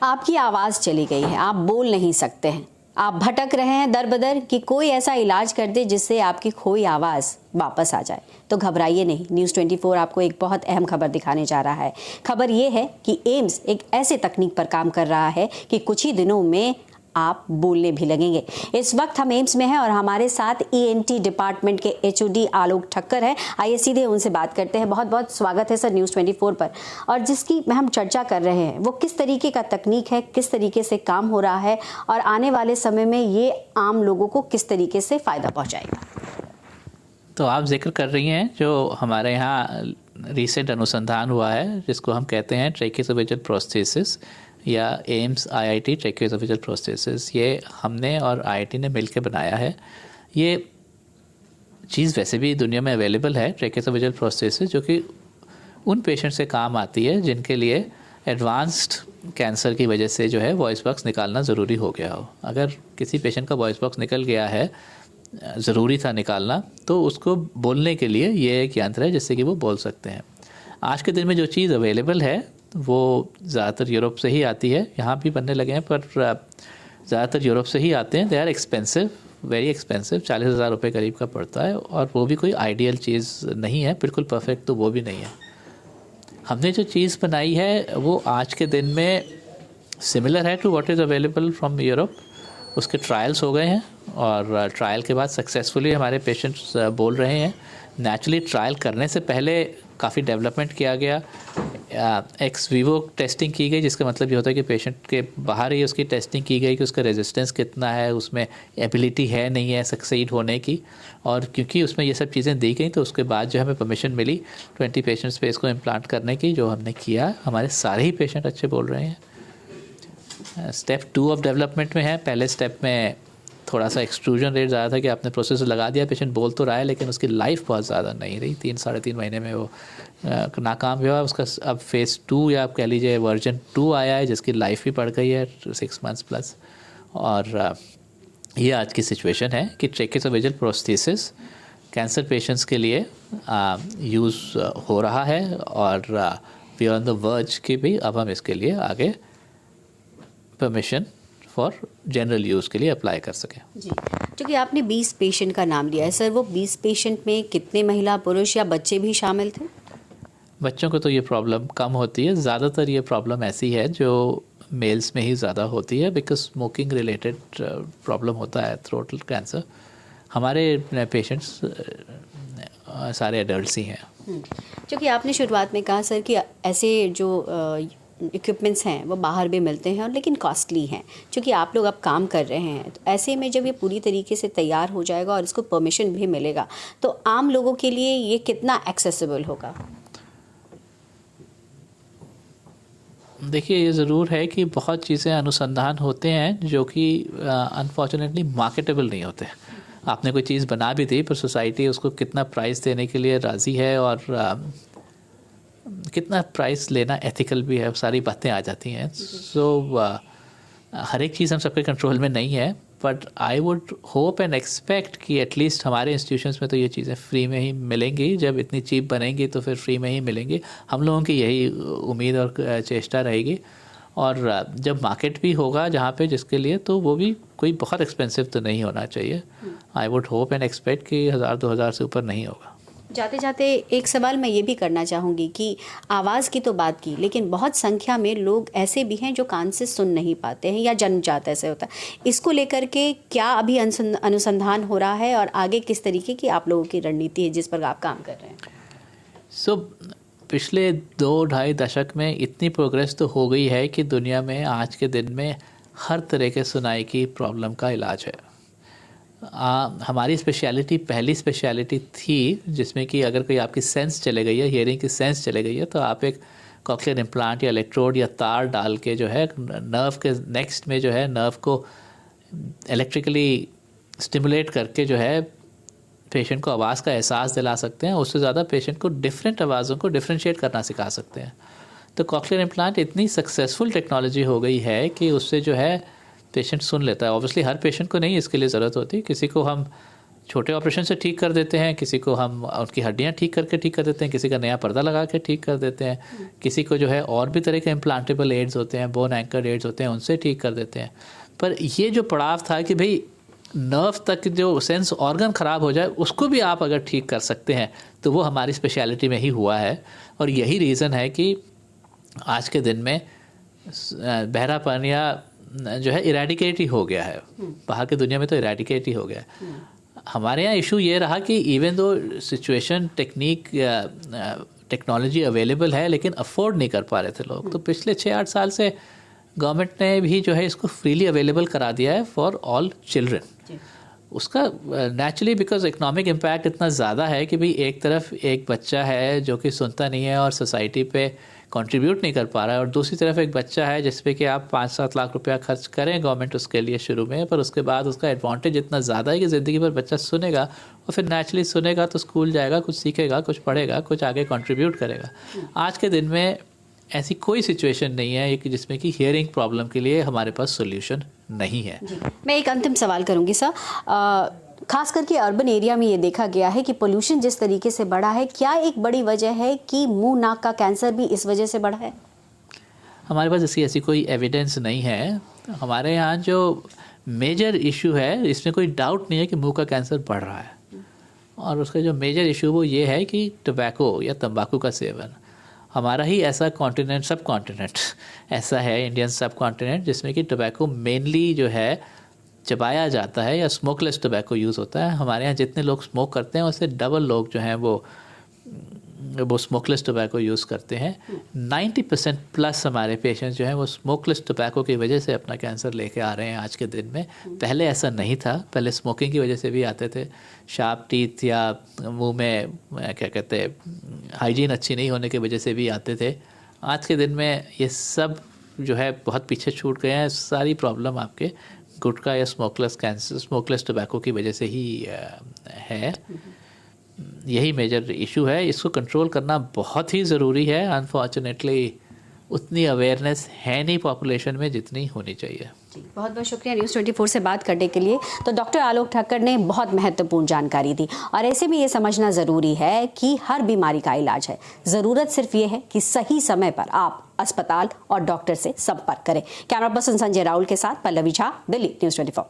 आपकी आवाज़ चली गई है, आप बोल नहीं सकते हैं, आप भटक रहे हैं दर बदर कि कोई ऐसा इलाज कर दे जिससे आपकी खोई आवाज़ वापस आ जाए। तो घबराइए नहीं, न्यूज़ 24 आपको एक बहुत अहम खबर दिखाने जा रहा है। खबर ये है कि एम्स एक ऐसे तकनीक पर काम कर रहा है कि कुछ ही दिनों में आप बोलने भी लगेंगे। इस वक्त हम एम्स में हैं और हमारे साथ ईएनटी डिपार्टमेंट के एचओडी आलोक ठक्कर हैं। आइए सीधे उनसे बात करते हैं। बहुत बहुत स्वागत है सर न्यूज़ 24 पर। और जिसकी हम चर्चा कर रहे हैं वो किस तरीके का तकनीक है, किस तरीके से काम हो रहा है और आने वाले समय में ये आम लोगों को किस तरीके से फ़ायदा पहुँचाएगा। तो आप जिक्र कर रही हैं जो हमारे यहाँ रिसेंट अनुसंधान हुआ है जिसको हम कहते हैं ट्रैकियोसोफेजियल प्रोस्थेसिस या एम्स आईआईटी ट्रैकियोसोफेजियल प्रोस्थेसिस। ये हमने और आईआईटी ने मिलकर बनाया है। ये चीज़ वैसे भी दुनिया में अवेलेबल है, ट्रैकियोसोफेजियल प्रोस्थेसिस, जो कि उन पेशेंट से काम आती है जिनके लिए एडवांस्ड कैंसर की वजह से जो है वॉइस बॉक्स निकालना ज़रूरी हो गया हो। अगर किसी पेशेंट का वॉइस बॉक्स निकल गया है, ज़रूरी था निकालना, तो उसको बोलने के लिए ये एक यंत्र है जिससे कि वो बोल सकते हैं। आज के दिन में जो चीज़ अवेलेबल है वो ज़्यादातर यूरोप से ही आती है। यहाँ भी बनने लगे हैं पर ज़्यादातर यूरोप से ही आते हैं। They are expensive, very expensive, 40,000 रुपये करीब का पड़ता है और वो भी कोई आइडियल चीज़ नहीं है, बिल्कुल परफेक्ट तो वो भी नहीं है। हमने जो चीज़ बनाई है वो आज के दिन में सिमिलर है to what is available from Europe. उसके ट्रायल्स हो गए हैं और ट्रायल के बाद सक्सेसफुली हमारे पेशेंट्स बोल रहे हैं। नेचुरली ट्रायल करने से पहले काफ़ी डेवलपमेंट किया गया, एक्स वीवो टेस्टिंग की गई, जिसका मतलब ये होता है कि पेशेंट के बाहर ही उसकी टेस्टिंग की गई कि उसका रेजिस्टेंस कितना है, उसमें एबिलिटी है नहीं है सक्सीड होने की। और क्योंकि उसमें ये सब चीज़ें दी गई तो उसके बाद जो हमें परमिशन मिली 20 पेशेंट्स पे इसको इम्प्लांट करने की, जो हमने किया। हमारे सारे ही पेशेंट अच्छे बोल रहे हैं। स्टेप 2 ऑफ डेवलपमेंट में है। पहले स्टेप में थोड़ा सा एक्सट्रूजन रेट ज़्यादा था कि आपने प्रोसेसर लगा दिया, पेशेंट बोल तो रहा है लेकिन उसकी लाइफ बहुत ज़्यादा नहीं रही, 3-3.5 महीने में वो नाकाम हुआ। उसका अब फेज़ 2 या आप कह लीजिए वर्जन 2 आया है जिसकी लाइफ भी बढ़ गई है 6 मंथ्स प्लस। और ये आज की सिचुएशन है कि ट्रैकियोसोफेजियल प्रोस्थेसिस कैंसर पेशेंट्स के लिए यूज़ हो रहा है और we are on the verge कि भी अब हम इसके लिए आगे परमिशन फॉर जनरल यूज़ के लिए अप्लाई कर सकें। जी, क्योंकि आपने 20 पेशेंट का नाम लिया है सर, वो 20 पेशेंट में कितने महिला, पुरुष या बच्चे भी शामिल थे? बच्चों को तो ये प्रॉब्लम कम होती है। ज़्यादातर ये प्रॉब्लम ऐसी है जो मेल्स में ही ज़्यादा होती है, बिकॉज स्मोकिंग रिलेटेड प्रॉब्लम होता है थ्रोट कैंसर। हमारे पेशेंट्स सारे एडल्ट्स ही हैं। क्योंकि आपने शुरुआत में कहा सर कि ऐसे जो इक्विपमेंट्स हैं वो बाहर भी मिलते हैं और लेकिन कॉस्टली हैं। क्योंकि आप लोग अब काम कर रहे हैं तो ऐसे में जब ये पूरी तरीके से तैयार हो जाएगा और इसको परमिशन भी मिलेगा तो आम लोगों के लिए ये कितना एक्सेसिबल होगा? देखिए, ये ज़रूर है कि बहुत चीज़ें अनुसंधान होते हैं जो कि अनफॉर्चुनेटली मार्केटेबल नहीं होते। आपने कोई चीज़ बना भी दी पर सोसाइटी उसको कितना प्राइस देने के लिए राज़ी है और कितना प्राइस लेना एथिकल भी है, सारी बातें आ जाती हैं। सो हर एक चीज़ हम सबके कंट्रोल में नहीं है, but I would hope and expect कि एटलीस्ट हमारे इंस्टीट्यूशंस में तो ये चीज़ें फ्री में ही मिलेंगी। जब इतनी चीप बनेंगी तो फिर फ्री में ही मिलेंगी। हम लोगों की यही उम्मीद और चेष्टा रहेगी। और जब मार्केट भी होगा जहाँ पे जिसके लिए, तो वो भी कोई बहुत एक्सपेंसिव तो नहीं होना चाहिए। I would hope and expect कि 1,000-2,000 से ऊपर नहीं होगा। जाते जाते एक सवाल मैं ये भी करना चाहूँगी कि आवाज़ की तो बात की, लेकिन बहुत संख्या में लोग ऐसे भी हैं जो कान से सुन नहीं पाते हैं या जन्मजात ऐसे होता है। इसको लेकर के क्या अभी अनुसंधान हो रहा है और आगे किस तरीके की आप लोगों की रणनीति है जिस पर आप काम कर रहे हैं? पिछले 2-2.5 दशक में इतनी प्रोग्रेस तो हो गई है कि दुनिया में आज के दिन में हर तरह के सुनाई की प्रॉब्लम का इलाज है। हमारी स्पेशलिटी पहली स्पेशलिटी थी जिसमें कि अगर कोई आपकी सेंस चले गई है, हियरिंग की सेंस चले गई है, तो आप एक कॉक्लियर इम्प्लांट या इलेक्ट्रोड या तार डाल के जो है नर्व के नेक्स्ट में जो है नर्व को इलेक्ट्रिकली स्टिमुलेट करके जो है पेशेंट को आवाज़ का एहसास दिला सकते हैं। उससे ज़्यादा पेशेंट को डिफरेंट आवाज़ों को डिफ्रेंशिएट करना सिखा सकते हैं। तो कॉक्लियर इम्प्लांट इतनी सक्सेसफुल टेक्नोलॉजी हो गई है कि उससे जो है पेशेंट सुन लेता है। ऑब्वियसली हर पेशेंट को नहीं इसके लिए ज़रूरत होती, किसी को हम छोटे ऑपरेशन से ठीक कर देते हैं, किसी को हम उनकी हड्डियां ठीक कर देते हैं, किसी का नया पर्दा लगा के ठीक कर देते हैं, किसी को जो है और भी तरह के इम्प्लांटेबल एड्स होते हैं, बोन एंकर एड्स होते हैं, उनसे ठीक कर देते हैं। पर ये जो पड़ाव था कि भाई नर्व तक जो सेंस ऑर्गन ख़राब हो जाए उसको भी आप अगर ठीक कर सकते हैं तो वो हमारी स्पेशलिटी में ही हुआ है। और यही रीज़न है कि आज के दिन में बहरापन या जो है इरेडिकेट ही हो गया है, बाहर की दुनिया में तो इरेडिकेट ही हो गया है। हमारे यहाँ इशू ये रहा कि even though situation technique technology available है लेकिन अफोर्ड नहीं कर पा रहे थे लोग, तो पिछले 6-8 साल से गवर्नमेंट ने भी जो है इसको फ्रीली अवेलेबल करा दिया है फॉर ऑल चिल्ड्रन। उसका नेचुरली बिकॉज इकोनॉमिक इम्पैक्ट इतना ज़्यादा है कि भाई एक तरफ एक बच्चा है जो कि सुनता नहीं है और सोसाइटी पे कंट्रीब्यूट नहीं कर पा रहा है, और दूसरी तरफ एक बच्चा है जिस पे कि आप 5-7 लाख रुपया खर्च करें गवर्नमेंट उसके लिए शुरू में, पर उसके बाद उसका एडवांटेज इतना ज़्यादा है कि ज़िंदगी भर बच्चा सुनेगा और फिर नेचुरली सुनेगा तो स्कूल जाएगा, कुछ सीखेगा, कुछ पढ़ेगा, कुछ आगे कंट्रीब्यूट करेगा। आज के दिन में ऐसी कोई सिचुएशन नहीं है कि जिसमें कि हियरिंग प्रॉब्लम के लिए हमारे पास सोल्यूशन नहीं है। मैं एक अंतिम सवाल करूंगी सर, खास करके अर्बन एरिया में ये देखा गया है कि पोल्यूशन जिस तरीके से बढ़ा है, क्या एक बड़ी वजह है कि मुंह नाक का कैंसर भी इस वजह से बढ़ा है? हमारे पास इसकी ऐसी कोई एविडेंस नहीं है। हमारे यहाँ जो मेजर इशू है इसमें कोई डाउट नहीं है कि मुंह का कैंसर बढ़ रहा है, और उसका जो मेजर इशू वो ये है कि टोबैको या तंबाकू का सेवन। हमारा ही ऐसा कॉन्टिनेंट, सब कॉन्टिनेंट ऐसा है, इंडियन सब कॉन्टिनेंट, जिसमें कि टोबैको मेनली जो है चबाया जाता है या स्मोकलेस टोबैको यूज़ होता है। हमारे यहाँ जितने लोग स्मोक करते हैं उससे डबल लोग जो हैं वो स्मोकलेस टोबैको यूज़ करते हैं। 90% प्लस हमारे पेशेंट्स जो हैं वो स्मोकलेस टोबैको की वजह से अपना कैंसर लेके आ रहे हैं आज के दिन में। पहले ऐसा नहीं था, पहले स्मोकिंग की वजह से भी आते थे, शार्प टीथ या मुंह में क्या कहते हैं हाइजीन अच्छी नहीं होने की वजह से भी आते थे। आज के दिन में ये सब जो है बहुत पीछे छूट गए हैं। सारी प्रॉब्लम आपके गुटखा या स्मोकलेस टोबैको की वजह से ही है। यही मेजर इशू है, इसको कंट्रोल करना बहुत ही ज़रूरी है। अनफॉर्चुनेटली उतनी अवेयरनेस है नहीं पॉपुलेशन में जितनी होनी चाहिए। बहुत बहुत शुक्रिया न्यूज़ 24 से बात करने के लिए। तो डॉक्टर आलोक ठक्कर ने बहुत महत्वपूर्ण जानकारी दी, और ऐसे में ये समझना ज़रूरी है कि हर बीमारी का इलाज है, ज़रूरत सिर्फ ये है कि सही समय पर आप अस्पताल और डॉक्टर से संपर्क करें। कैमरा पर्सन संजय राहुल के साथ पल्लवी झा, दिल्ली, न्यूज़ 24।